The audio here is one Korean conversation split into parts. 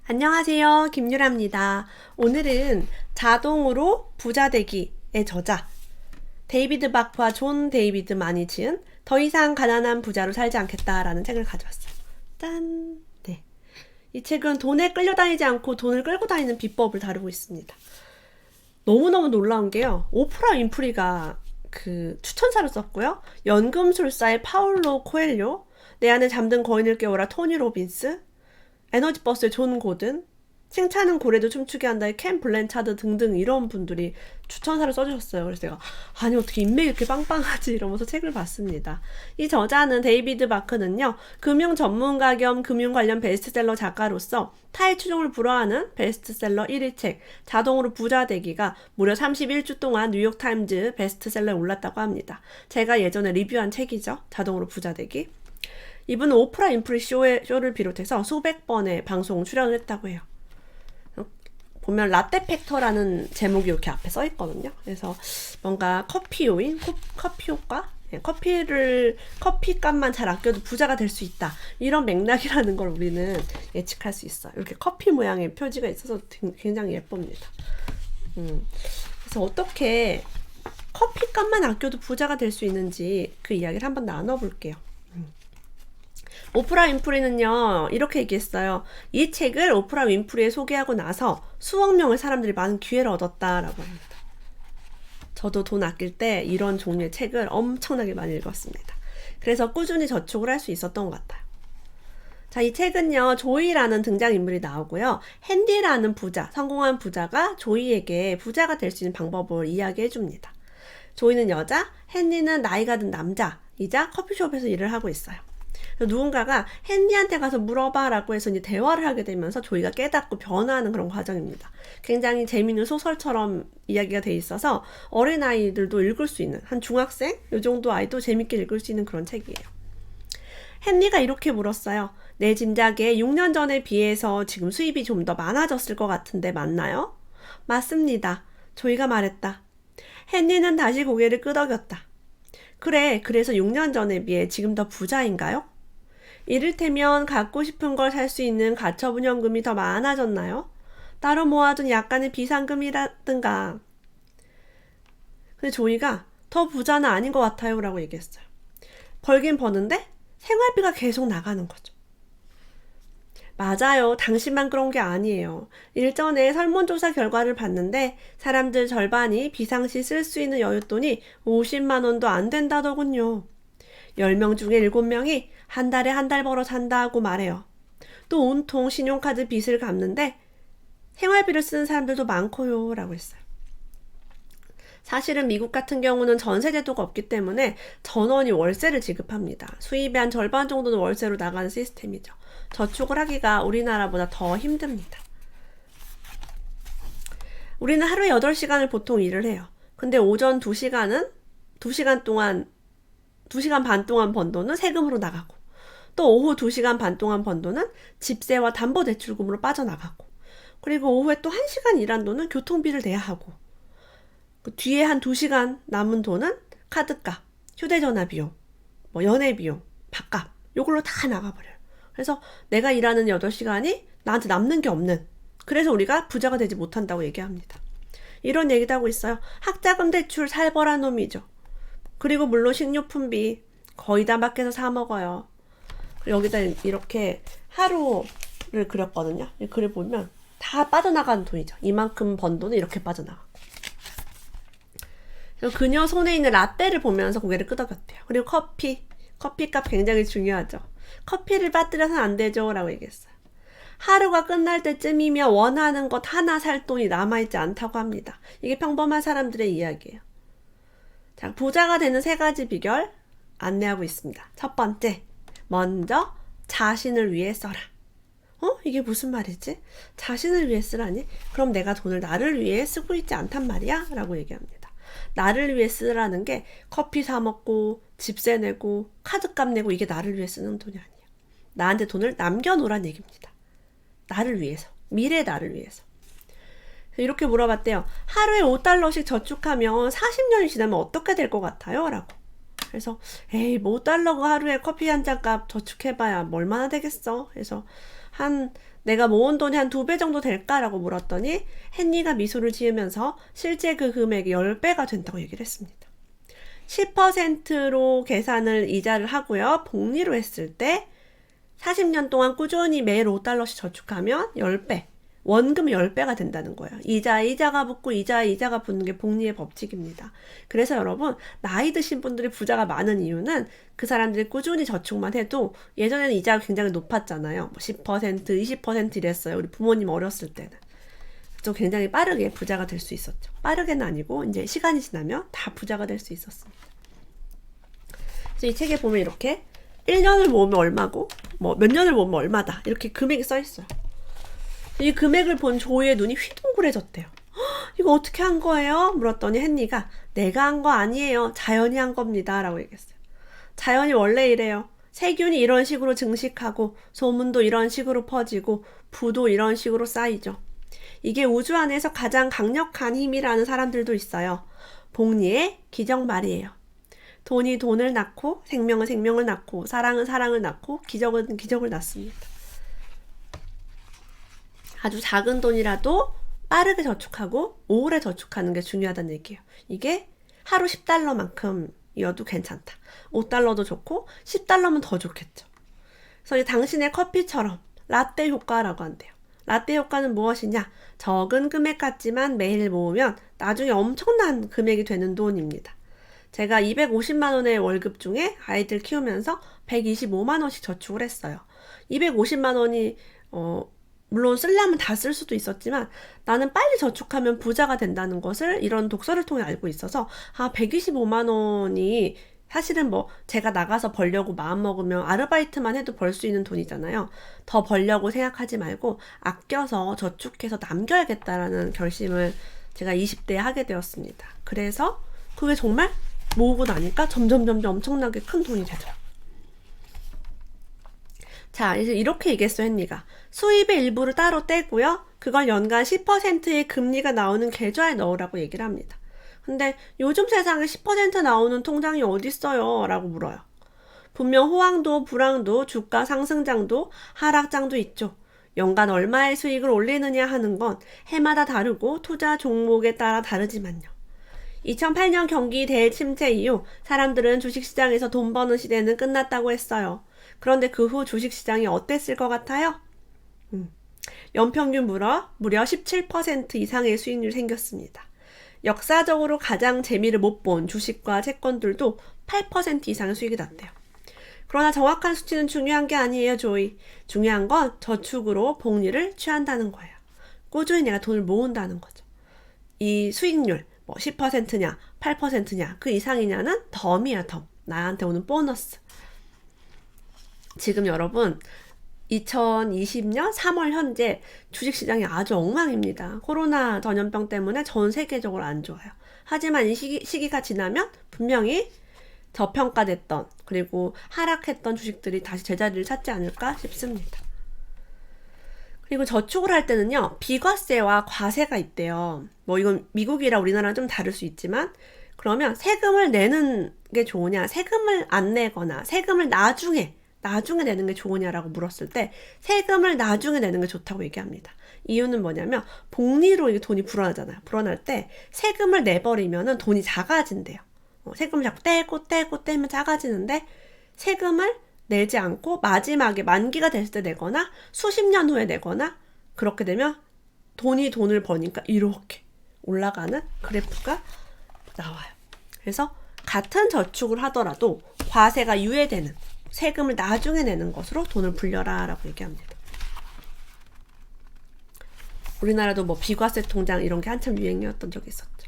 안녕하세요. 김유라입니다. 오늘은 자동으로 부자 되기의 저자 데이비드 바크와 존 데이비드만이 지은 더 이상 가난한 부자로 살지 않겠다라는 책을 가져왔어요. 짠! 네. 이 책은 돈에 끌려다니지 않고 돈을 끌고 다니는 비법을 다루고 있습니다. 너무너무 놀라운 게요. 오프라 윈프리가 그 추천사를 썼고요. 연금술사의 파울로 코엘료, 내 안에 잠든 거인을 깨워라 토니 로빈스, 에너지버스의 존 고든, 칭찬은 고래도 춤추게 한다의 캠 블랜차드 등등 이런 분들이 추천사를 써주셨어요. 그래서 제가 아니 어떻게 인맥이 이렇게 빵빵하지 이러면서 책을 봤습니다. 이 저자는 데이비드 바크는요. 금융 전문가 겸 금융 관련 베스트셀러 작가로서 타의 추종을 불허하는 베스트셀러 1위 책 자동으로 부자 되기가 무려 31주 동안 뉴욕타임즈 베스트셀러에 올랐다고 합니다. 제가 예전에 리뷰한 책이죠. 자동으로 부자 되기. 이분은 오프라 윈프리 쇼를 비롯해서 수백 번의 방송 출연을 했다고 해요. 보면 라떼 팩터라는 제목이 이렇게 앞에 써 있거든요. 그래서 뭔가 커피 요인, 커피 효과, 커피 값만 잘 아껴도 부자가 될 수 있다. 이런 맥락이라는 걸 우리는 예측할 수 있어요. 이렇게 커피 모양의 표지가 있어서 굉장히 예쁩니다. 그래서 어떻게 커피 값만 아껴도 부자가 될 수 있는지 그 이야기를 한번 나눠볼게요. 오프라 윈프리는요 이렇게 얘기했어요. 이 책을 오프라 윈프리에 소개하고 나서 수억 명의 사람들이 많은 기회를 얻었다라고 합니다. 저도 돈 아낄 때 이런 종류의 책을 엄청나게 많이 읽었습니다. 그래서 꾸준히 저축을 할 수 있었던 것 같아요. 자, 이 책은요 조이라는 등장인물이 나오고요. 헨디라는 부자, 성공한 부자가 조이에게 부자가 될 수 있는 방법을 이야기해 줍니다. 조이는 여자, 헨리는 나이가 든 남자이자 커피숍에서 일을 하고 있어요. 누군가가 헨리한테 가서 물어봐 라고 해서 이제 대화를 하게 되면서 조이가 깨닫고 변화하는 그런 과정입니다. 굉장히 재미있는 소설처럼 이야기가 돼 있어서 어린아이들도 읽을 수 있는, 한 중학생? 이 정도 아이도 재밌게 읽을 수 있는 그런 책이에요. 헨리가 이렇게 물었어요. 내 짐작에 6년 전에 비해서 지금 수입이 좀 더 많아졌을 것 같은데 맞나요? 맞습니다. 조이가 말했다. 헨리는 다시 고개를 끄덕였다. 그래, 그래서 6년 전에 비해 지금 더 부자인가요? 이를테면 갖고 싶은 걸 살 수 있는 가처분연금이 더 많아졌나요? 따로 모아둔 약간의 비상금이라든가. 근데 조이가 더 부자는 아닌 것 같아요 라고 얘기했어요. 벌긴 버는데 생활비가 계속 나가는 거죠. 맞아요. 당신만 그런 게 아니에요. 일전에 설문조사 결과를 봤는데 사람들 절반이 비상시 쓸 수 있는 여윳돈이 50만 원도 안 된다더군요. 10명 중에 7명이 한 달에 한 달 벌어 산다고 말해요. 또 온통 신용카드 빚을 갚는데 생활비를 쓰는 사람들도 많고요 라고 했어요. 사실은 미국 같은 경우는 전세제도가 없기 때문에 전원이 월세를 지급합니다. 수입의 한 절반 정도는 월세로 나가는 시스템이죠. 저축을 하기가 우리나라보다 더 힘듭니다. 우리는 하루에 8시간을 보통 일을 해요. 근데 오전 2시간 반 동안 번 돈은 세금으로 나가고 또 오후 2시간 반 동안 번 돈은 집세와 담보대출금으로 빠져나가고 그리고 오후에 또 1시간 일한 돈은 교통비를 내야 하고 그 뒤에 한 2시간 남은 돈은 카드값, 휴대전화 비용, 연애 비용, 밥값 요걸로 다 나가버려요. 그래서 내가 일하는 8시간이 나한테 남는 게 없는 그래서 우리가 부자가 되지 못한다고 얘기합니다. 이런 얘기도 하고 있어요. 학자금 대출 살벌한 놈이죠. 그리고 물론 식료품비 거의 다 밖에서 사 먹어요. 여기다 이렇게 하루를 그렸거든요. 이 글을 보면 다 빠져나가는 돈이죠. 이만큼 번 돈은 이렇게 빠져나가고. 그녀 손에 있는 라떼를 보면서 고개를 끄덕였대요. 그리고 커피값 굉장히 중요하죠. 커피를 빠뜨려서는 안 되죠 라고 얘기했어요. 하루가 끝날 때쯤이면 원하는 것 하나 살 돈이 남아있지 않다고 합니다. 이게 평범한 사람들의 이야기예요. 자, 부자가 되는 3가지 비결 안내하고 있습니다. 첫 번째, 먼저 자신을 위해 써라. 이게 무슨 말이지? 자신을 위해 쓰라니? 그럼 내가 돈을 나를 위해 쓰고 있지 않단 말이야? 라고 얘기합니다. 나를 위해 쓰라는 게 커피 사 먹고 집세 내고 카드값 내고 이게 나를 위해 쓰는 돈이 아니에요. 나한테 돈을 남겨놓으란 얘기입니다. 나를 위해서, 미래 나를 위해서. 이렇게 물어봤대요. 하루에 $5씩 저축하면 40년이 지나면 어떻게 될 것 같아요? 라고. 그래서 에이 $5가 하루에 커피 한 잔 값 저축해봐야 얼마나 되겠어? 그래서 내가 모은 돈이 한 2배 정도 될까라고 물었더니 헨리가 미소를 지으면서 실제 그 금액이 10배가 된다고 얘기를 했습니다. 10%로 계산을 이자를 하고요. 복리로 했을 때 40년 동안 꾸준히 매일 $5씩 저축하면 10배, 원금 10배가 된다는 거예요. 이자가 붙고 이자가 붙는 게 복리의 법칙입니다. 그래서 여러분, 나이 드신 분들이 부자가 많은 이유는 그 사람들이 꾸준히 저축만 해도 예전에는 이자가 굉장히 높았잖아요. 10%, 20% 이랬어요. 우리 부모님 어렸을 때는. 좀 굉장히 빠르게 부자가 될 수 있었죠. 빠르게는 아니고 이제 시간이 지나면 다 부자가 될 수 있었습니다. 그래서 이 책에 보면 이렇게 1년을 모으면 얼마고 몇 년을 모으면 얼마다 이렇게 금액이 써 있어요. 이 금액을 본 조이의 눈이 휘둥그레졌대요. 이거 어떻게 한 거예요? 물었더니 헨리가 내가 한 거 아니에요. 자연이 한 겁니다. 라고 얘기했어요. 자연이 원래 이래요. 세균이 이런 식으로 증식하고 소문도 이런 식으로 퍼지고 부도 이런 식으로 쌓이죠. 이게 우주 안에서 가장 강력한 힘이라는 사람들도 있어요. 복리의 기적 말이에요. 돈이 돈을 낳고 생명은 생명을 낳고 사랑은 사랑을 낳고 기적은 기적을 낳습니다. 아주 작은 돈이라도 빠르게 저축하고 오래 저축하는 게 중요하다는 얘기예요. 이게 하루 $10만큼이어도 괜찮다. $5도 좋고 $10면 더 좋겠죠. 그래서 당신의 커피처럼 라떼 효과라고 한대요. 라떼 효과는 무엇이냐? 적은 금액 같지만 매일 모으면 나중에 엄청난 금액이 되는 돈입니다. 제가 250만 원의 월급 중에 아이들 키우면서 125만 원씩 저축을 했어요. 250만 원이 물론 쓰려면 다 쓸 수도 있었지만 나는 빨리 저축하면 부자가 된다는 것을 이런 독서를 통해 알고 있어서 125만 원이 사실은 제가 나가서 벌려고 마음먹으면 아르바이트만 해도 벌 수 있는 돈이잖아요. 더 벌려고 생각하지 말고 아껴서 저축해서 남겨야겠다라는 결심을 제가 20대에 하게 되었습니다. 그래서 그게 정말 모으고 나니까 점점 엄청나게 큰 돈이 되더라고요. 자, 이제 이렇게 얘기했어요, 헨리가. 수입의 일부를 따로 떼고요. 그걸 연간 10%의 금리가 나오는 계좌에 넣으라고 얘기를 합니다. 근데 요즘 세상에 10% 나오는 통장이 어딨어요? 라고 물어요. 분명 호황도 불황도 주가 상승장도 하락장도 있죠. 연간 얼마의 수익을 올리느냐 하는 건 해마다 다르고 투자 종목에 따라 다르지만요. 2008년 경기 대침체 이후 사람들은 주식시장에서 돈 버는 시대는 끝났다고 했어요. 그런데 그 후 주식시장이 어땠을 것 같아요? 연평균 무려 17% 이상의 수익률이 생겼습니다. 역사적으로 가장 재미를 못 본 주식과 채권들도 8% 이상의 수익이 났대요. 그러나 정확한 수치는 중요한 게 아니에요, 조이. 중요한 건 저축으로 복리를 취한다는 거예요. 꾸준히 내가 돈을 모은다는 거죠. 이 수익률, 10%냐, 8%냐, 그 이상이냐는 덤이야, 덤. 나한테 오는 보너스. 지금 여러분, 2020년 3월 현재 주식시장이 아주 엉망입니다. 코로나 전염병 때문에 전 세계적으로 안 좋아요. 하지만 이 시기가 지나면 분명히 저평가됐던 그리고 하락했던 주식들이 다시 제자리를 찾지 않을까 싶습니다. 그리고 저축을 할 때는요, 비과세와 과세가 있대요. 이건 미국이라 우리나라랑 좀 다를 수 있지만, 그러면 세금을 내는 게 좋으냐, 세금을 안 내거나 세금을 나중에 내는 게 좋으냐라고 물었을 때 세금을 나중에 내는 게 좋다고 얘기합니다. 이유는 뭐냐면 복리로 이게 돈이 불어나잖아요. 불어날 때 세금을 내버리면 돈이 작아진대요. 세금을 자꾸 떼면 작아지는데 세금을 내지 않고 마지막에 만기가 됐을 때 내거나 수십 년 후에 내거나 그렇게 되면 돈을 버니까 이렇게 올라가는 그래프가 나와요. 그래서 같은 저축을 하더라도 과세가 유예되는 세금을 나중에 내는 것으로 돈을 불려라 라고 얘기합니다. 우리나라도 비과세 통장 이런 게 한참 유행이었던 적이 있었죠.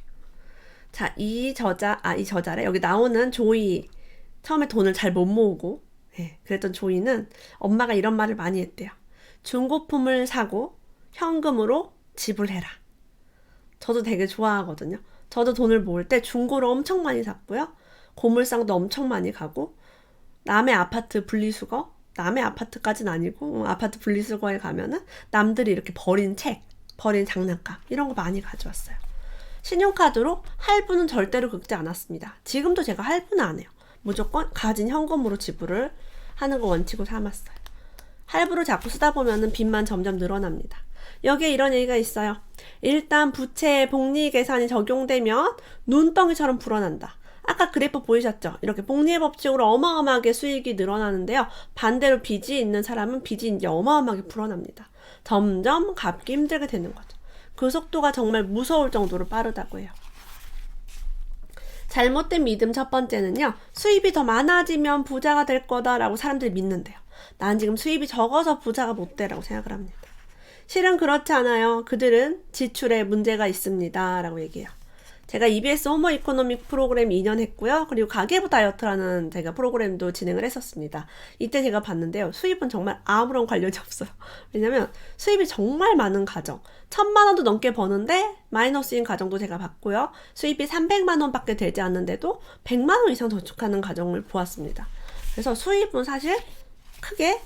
자, 이 저자래. 여기 나오는 조이, 처음에 돈을 잘 못 모으고 그랬던 조이는 엄마가 이런 말을 많이 했대요. 중고품을 사고 현금으로 지불해라. 저도 되게 좋아하거든요. 저도 돈을 모을 때 중고로 엄청 많이 샀고요. 고물상도 엄청 많이 가고 남의 아파트 분리수거, 남의 아파트까지는 아니고 아파트 분리수거에 가면은 남들이 이렇게 버린 책, 버린 장난감 이런 거 많이 가져왔어요. 신용카드로 할부는 절대로 긁지 않았습니다. 지금도 제가 할부는 안 해요. 무조건 가진 현금으로 지불을 하는 거 원칙으로 삼았어요. 할부로 자꾸 쓰다 보면은 빚만 점점 늘어납니다. 여기에 이런 얘기가 있어요. 일단 부채 복리 계산이 적용되면 눈덩이처럼 불어난다. 아까 그래프 보이셨죠? 이렇게 복리의 법칙으로 어마어마하게 수익이 늘어나는데요. 반대로 빚이 있는 사람은 빚이 이제 어마어마하게 불어납니다. 점점 갚기 힘들게 되는 거죠. 그 속도가 정말 무서울 정도로 빠르다고 해요. 잘못된 믿음 첫 번째는요. 수입이 더 많아지면 부자가 될 거다라고 사람들이 믿는데요. 난 지금 수입이 적어서 부자가 못 돼라고 생각을 합니다. 실은 그렇지 않아요. 그들은 지출에 문제가 있습니다 라고 얘기해요. 제가 EBS 호모 이코노믹 프로그램 2년 했고요. 그리고 가계부 다이어트라는 제가 프로그램도 진행을 했었습니다. 이때 제가 봤는데요. 수입은 정말 아무런 관련이 없어요. 왜냐면 수입이 정말 많은 가정, 1,000만 원도 넘게 버는데 마이너스인 가정도 제가 봤고요. 수입이 300만 원밖에 되지 않는데도 100만 원 이상 저축하는 가정을 보았습니다. 그래서 수입은 사실 크게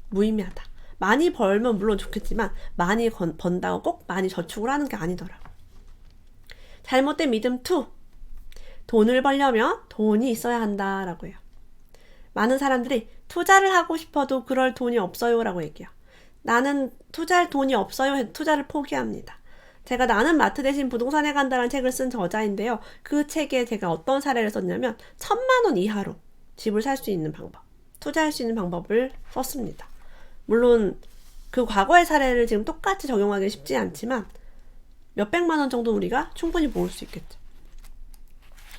무의미하다. 많이 벌면 물론 좋겠지만 많이 번다고 꼭 많이 저축을 하는 게 아니더라고요. 잘못된 믿음 2. 돈을 벌려면 돈이 있어야 한다라고 해요. 많은 사람들이 투자를 하고 싶어도 그럴 돈이 없어요 라고 얘기해요. 나는 투자할 돈이 없어요 해서 투자를 포기합니다. 제가 나는 마트 대신 부동산에 간다는 책을 쓴 저자인데요. 그 책에 제가 어떤 사례를 썼냐면 1,000만 원 이하로 집을 살 수 있는 방법, 투자할 수 있는 방법을 썼습니다. 물론 그 과거의 사례를 지금 똑같이 적용하기 쉽지 않지만 몇백만 원 정도 우리가 충분히 모을 수 있겠죠.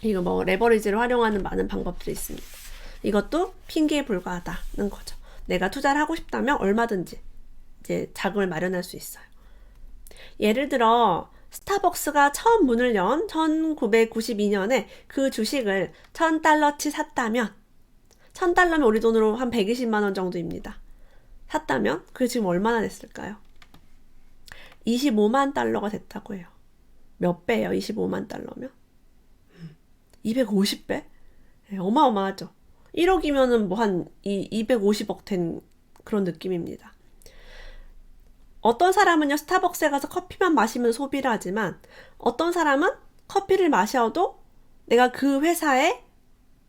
이거 뭐 레버리지를 활용하는 많은 방법들이 있습니다. 이것도 핑계에 불과하다는 거죠. 내가 투자를 하고 싶다면 얼마든지 이제 자금을 마련할 수 있어요. 예를 들어 스타벅스가 처음 문을 연 1992년에 그 주식을 $1,000치 샀다면 1,000달러면 우리 돈으로 한 120만 원 정도입니다. 샀다면 그게 지금 얼마나 됐을까요? 25만 달러가 됐다고 해요. 몇 배예요? 25만 달러면? 250배? 네, 어마어마하죠. 1억이면은 뭐 한 250억 된 그런 느낌입니다. 어떤 사람은요, 스타벅스에 가서 커피만 마시면 소비를 하지만 어떤 사람은 커피를 마셔도 내가 그 회사의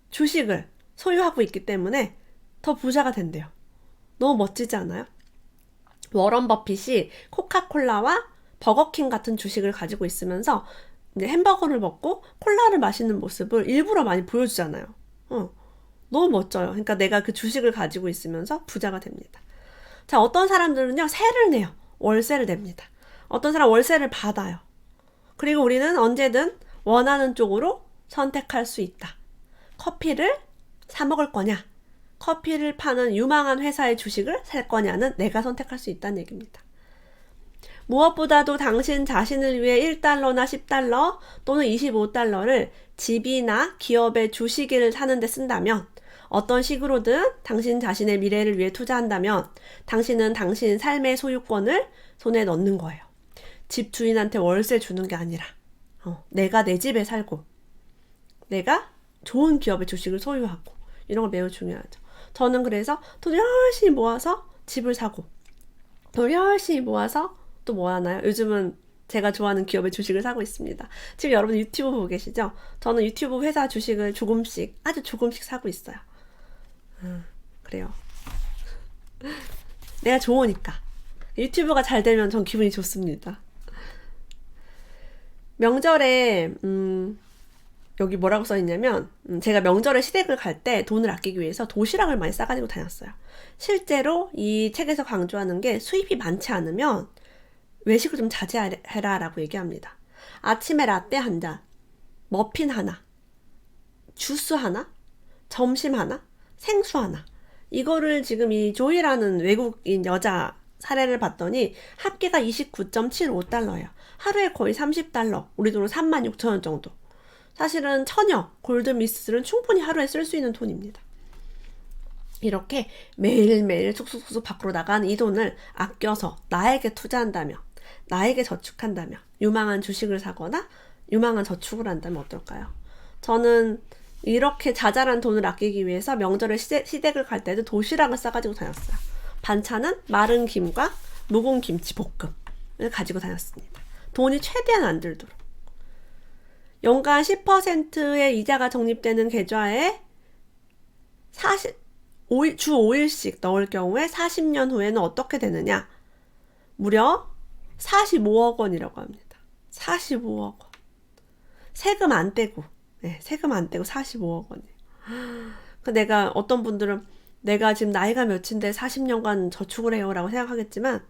주식을 소유하고 있기 때문에 더 부자가 된대요. 너무 멋지지 않아요? 워런 버핏이 코카콜라와 버거킹 같은 주식을 가지고 있으면서 이제 햄버거를 먹고 콜라를 마시는 모습을 일부러 많이 보여주잖아요. 너무 멋져요. 그러니까 내가 그 주식을 가지고 있으면서 부자가 됩니다. 자, 어떤 사람들은요, 세를 내요. 월세를 냅니다. 어떤 사람 월세를 받아요. 그리고 우리는 언제든 원하는 쪽으로 선택할 수 있다. 커피를 사 먹을 거냐? 커피를 파는 유망한 회사의 주식을 살 거냐는 내가 선택할 수 있다는 얘기입니다. 무엇보다도 당신 자신을 위해 1달러나 10달러 또는 25달러를 집이나 기업의 주식을 사는 데 쓴다면 어떤 식으로든 당신 자신의 미래를 위해 투자한다면 당신은 당신 삶의 소유권을 손에 넣는 거예요. 집 주인한테 월세 주는 게 아니라 내가 내 집에 살고 내가 좋은 기업의 주식을 소유하고 이런 거 매우 중요하죠. 저는 그래서 돈 열심히 모아서 집을 사고 돈 열심히 모아서 또 뭐 하나요? 요즘은 제가 좋아하는 기업의 주식을 사고 있습니다. 지금 여러분 유튜브 보고 계시죠? 저는 유튜브 회사 주식을 조금씩 아주 조금씩 사고 있어요. 그래요. 내가 좋으니까 유튜브가 잘 되면 전 기분이 좋습니다. 명절에 여기 뭐라고 써있냐면 제가 명절에 시댁을 갈 때 돈을 아끼기 위해서 도시락을 많이 싸가지고 다녔어요. 실제로 이 책에서 강조하는 게 수입이 많지 않으면 외식을 좀 자제해라 라고 얘기합니다. 아침에 라떼 한 잔, 머핀 하나, 주스 하나, 점심 하나, 생수 하나. 이거를 지금 이 조이라는 외국인 여자 사례를 봤더니 합계가 29.75달러예요. 하루에 거의 30달러, 우리 돈으로 36,000원 정도. 사실은 처녀, 골드미스들은 충분히 하루에 쓸 수 있는 돈입니다. 이렇게 매일매일 쑥쑥쑥 밖으로 나간 이 돈을 아껴서 나에게 투자한다면, 나에게 저축한다면, 유망한 주식을 사거나 유망한 저축을 한다면 어떨까요? 저는 이렇게 자잘한 돈을 아끼기 위해서 명절에 시댁을 갈 때도 도시락을 싸가지고 다녔어요. 반찬은 마른 김과 묵은 김치 볶음을 가지고 다녔습니다. 돈이 최대한 안 들도록. 연간 10%의 이자가 적립되는 계좌에 주 5일씩 넣을 경우에 40년 후에는 어떻게 되느냐? 무려 45억 원이라고 합니다. 45억 원. 세금 안 떼고, 네, 세금 안 떼고 45억 원이에요. 내가 어떤 분들은 내가 지금 나이가 몇인데 40년간 저축을 해요 라고 생각하겠지만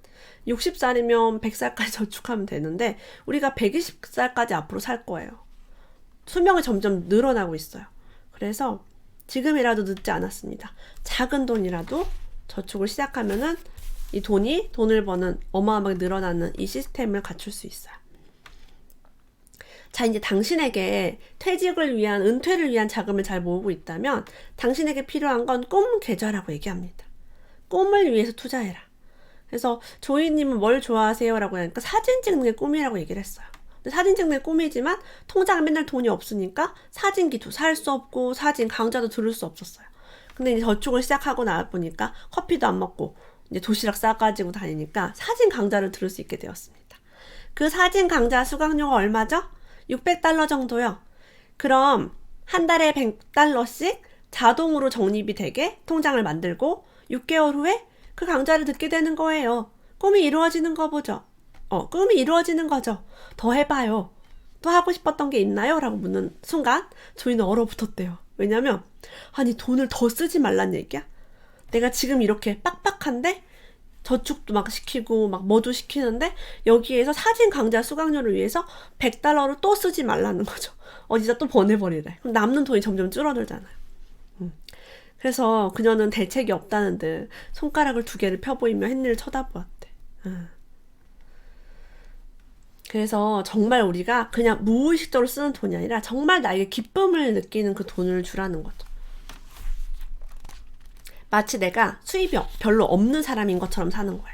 60살이면 100살까지 저축하면 되는데 우리가 120살까지 앞으로 살 거예요. 수명이 점점 늘어나고 있어요. 그래서 지금이라도 늦지 않았습니다. 작은 돈이라도 저축을 시작하면은 이 돈을 버는 어마어마하게 늘어나는 이 시스템을 갖출 수 있어요. 자, 이제 당신에게 퇴직을 위한, 은퇴를 위한 자금을 잘 모으고 있다면 당신에게 필요한 건 꿈 계좌라고 얘기합니다. 꿈을 위해서 투자해라. 그래서 조이님은 뭘 좋아하세요? 라고 하니까 사진 찍는 게 꿈이라고 얘기를 했어요. 근데 사진 찍는 게 꿈이지만 통장에 맨날 돈이 없으니까 사진기도 살 수 없고 사진 강좌도 들을 수 없었어요. 근데 이제 저축을 시작하고 나 보니까 커피도 안 먹고 이제 도시락 싸가지고 다니니까 사진 강좌를 들을 수 있게 되었습니다. 그 사진 강좌 수강료가 얼마죠? 600달러 정도요. 그럼 한 달에 100달러씩 자동으로 적립이 되게 통장을 만들고 6개월 후에 그 강좌를 듣게 되는 거예요. 꿈이 이루어지는 거 보죠. 꿈이 이루어지는 거죠. 더 해봐요. 또 하고 싶었던 게 있나요? 라고 묻는 순간 저희는 얼어붙었대요. 왜냐면 아니 돈을 더 쓰지 말란 얘기야? 내가 지금 이렇게 빡빡한데 저축도 막 시키고 막 뭐도 시키는데 여기에서 사진 강좌 수강료를 위해서 100달러를 또 쓰지 말라는 거죠. 어디다 또 보내버리래. 그럼 남는 돈이 점점 줄어들잖아요. 그래서 그녀는 대책이 없다는 듯 손가락을 2개를 펴보이며 햇니를 쳐다보았대. 그래서 정말 우리가 그냥 무의식적으로 쓰는 돈이 아니라 정말 나에게 기쁨을 느끼는 그 돈을 주라는 거죠. 마치 내가 수입이 별로 없는 사람인 것처럼 사는 거야.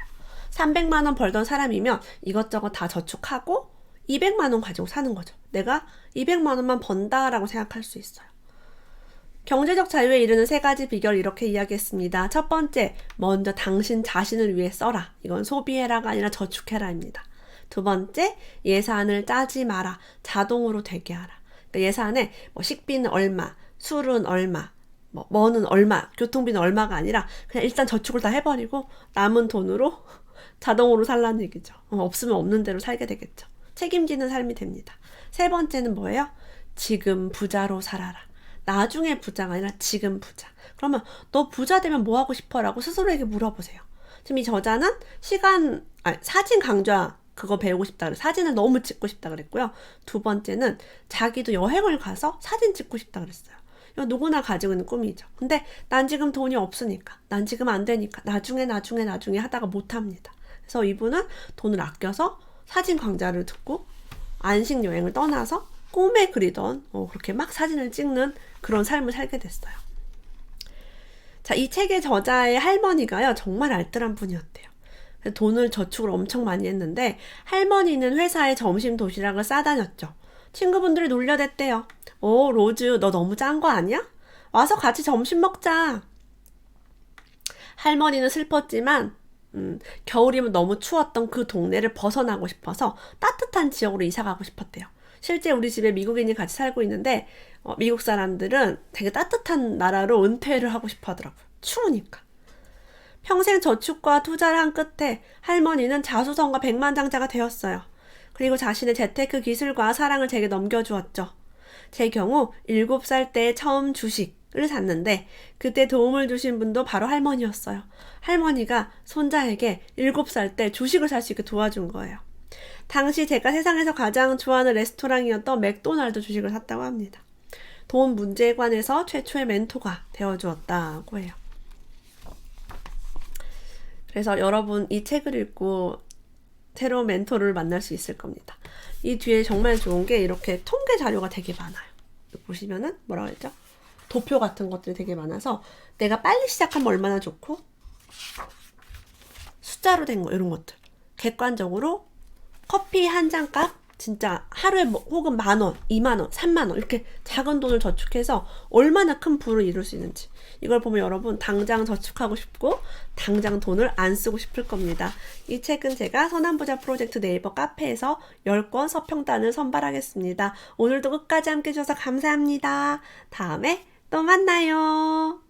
300만 원 벌던 사람이면 이것저것 다 저축하고 200만 원 가지고 사는 거죠. 내가 200만 원만 번다라고 생각할 수 있어요. 경제적 자유에 이르는 3가지 비결 이렇게 이야기했습니다. 첫 번째, 먼저 당신 자신을 위해 써라. 이건 소비해라가 아니라 저축해라입니다. 두 번째, 예산을 짜지 마라. 자동으로 되게 하라. 그러니까 예산에 식비는 얼마, 술은 얼마, 뭐는 얼마, 교통비는 얼마가 아니라 그냥 일단 저축을 다 해버리고 남은 돈으로 자동으로 살라는 얘기죠. 없으면 없는 대로 살게 되겠죠. 책임지는 삶이 됩니다. 세 번째는 뭐예요? 지금 부자로 살아라. 나중에 부자가 아니라 지금 부자. 그러면 너 부자 되면 뭐 하고 싶어? 라고 스스로에게 물어보세요. 지금 이 저자는 사진 강좌 그거 배우고 싶다 그래. 사진을 너무 찍고 싶다 그랬고요. 두 번째는 자기도 여행을 가서 사진 찍고 싶다 그랬어요. 이거 누구나 가지고 있는 꿈이죠. 근데 난 지금 돈이 없으니까, 난 지금 안 되니까 나중에 하다가 못합니다. 그래서 이분은 돈을 아껴서 사진 강좌를 듣고 안식 여행을 떠나서 꿈에 그리던 그렇게 막 사진을 찍는 그런 삶을 살게 됐어요. 자, 이 책의 저자의 할머니가요 정말 알뜰한 분이었대요. 돈을 저축을 엄청 많이 했는데 할머니는 회사에 점심 도시락을 싸다녔죠. 친구분들이 놀려댔대요. 로즈 너 너무 짠 거 아니야? 와서 같이 점심 먹자. 할머니는 슬펐지만 겨울이면 너무 추웠던 그 동네를 벗어나고 싶어서 따뜻한 지역으로 이사 가고 싶었대요. 실제 우리 집에 미국인이 같이 살고 있는데 미국 사람들은 되게 따뜻한 나라로 은퇴를 하고 싶어 하더라고요. 추우니까. 평생 저축과 투자를 한 끝에 할머니는 자수성가 백만장자가 되었어요. 그리고 자신의 재테크 기술과 사랑을 제게 넘겨주었죠. 제 경우 7살 때 처음 주식을 샀는데 그때 도움을 주신 분도 바로 할머니였어요. 할머니가 손자에게 7살 때 주식을 살 수 있게 도와준 거예요. 당시 제가 세상에서 가장 좋아하는 레스토랑이었던 맥도날드 주식을 샀다고 합니다. 돈 문제에 관해서 최초의 멘토가 되어주었다고 해요. 그래서 여러분 이 책을 읽고 새로운 멘토를 만날 수 있을 겁니다. 이 뒤에 정말 좋은 게 이렇게 통계 자료가 되게 많아요. 보시면은 뭐라고 했죠? 도표 같은 것들이 되게 많아서 내가 빨리 시작하면 얼마나 좋고 숫자로 된 거 이런 것들 객관적으로 커피 한 잔 값 진짜 하루에 혹은 10,000원, 20,000원, 30,000원 이렇게 작은 돈을 저축해서 얼마나 큰 부를 이룰 수 있는지 이걸 보면 여러분 당장 저축하고 싶고 당장 돈을 안 쓰고 싶을 겁니다. 이 책은 제가 선한부자 프로젝트 네이버 카페에서 10권 서평단을 선발하겠습니다. 오늘도 끝까지 함께 해주셔서 감사합니다. 다음에 또 만나요.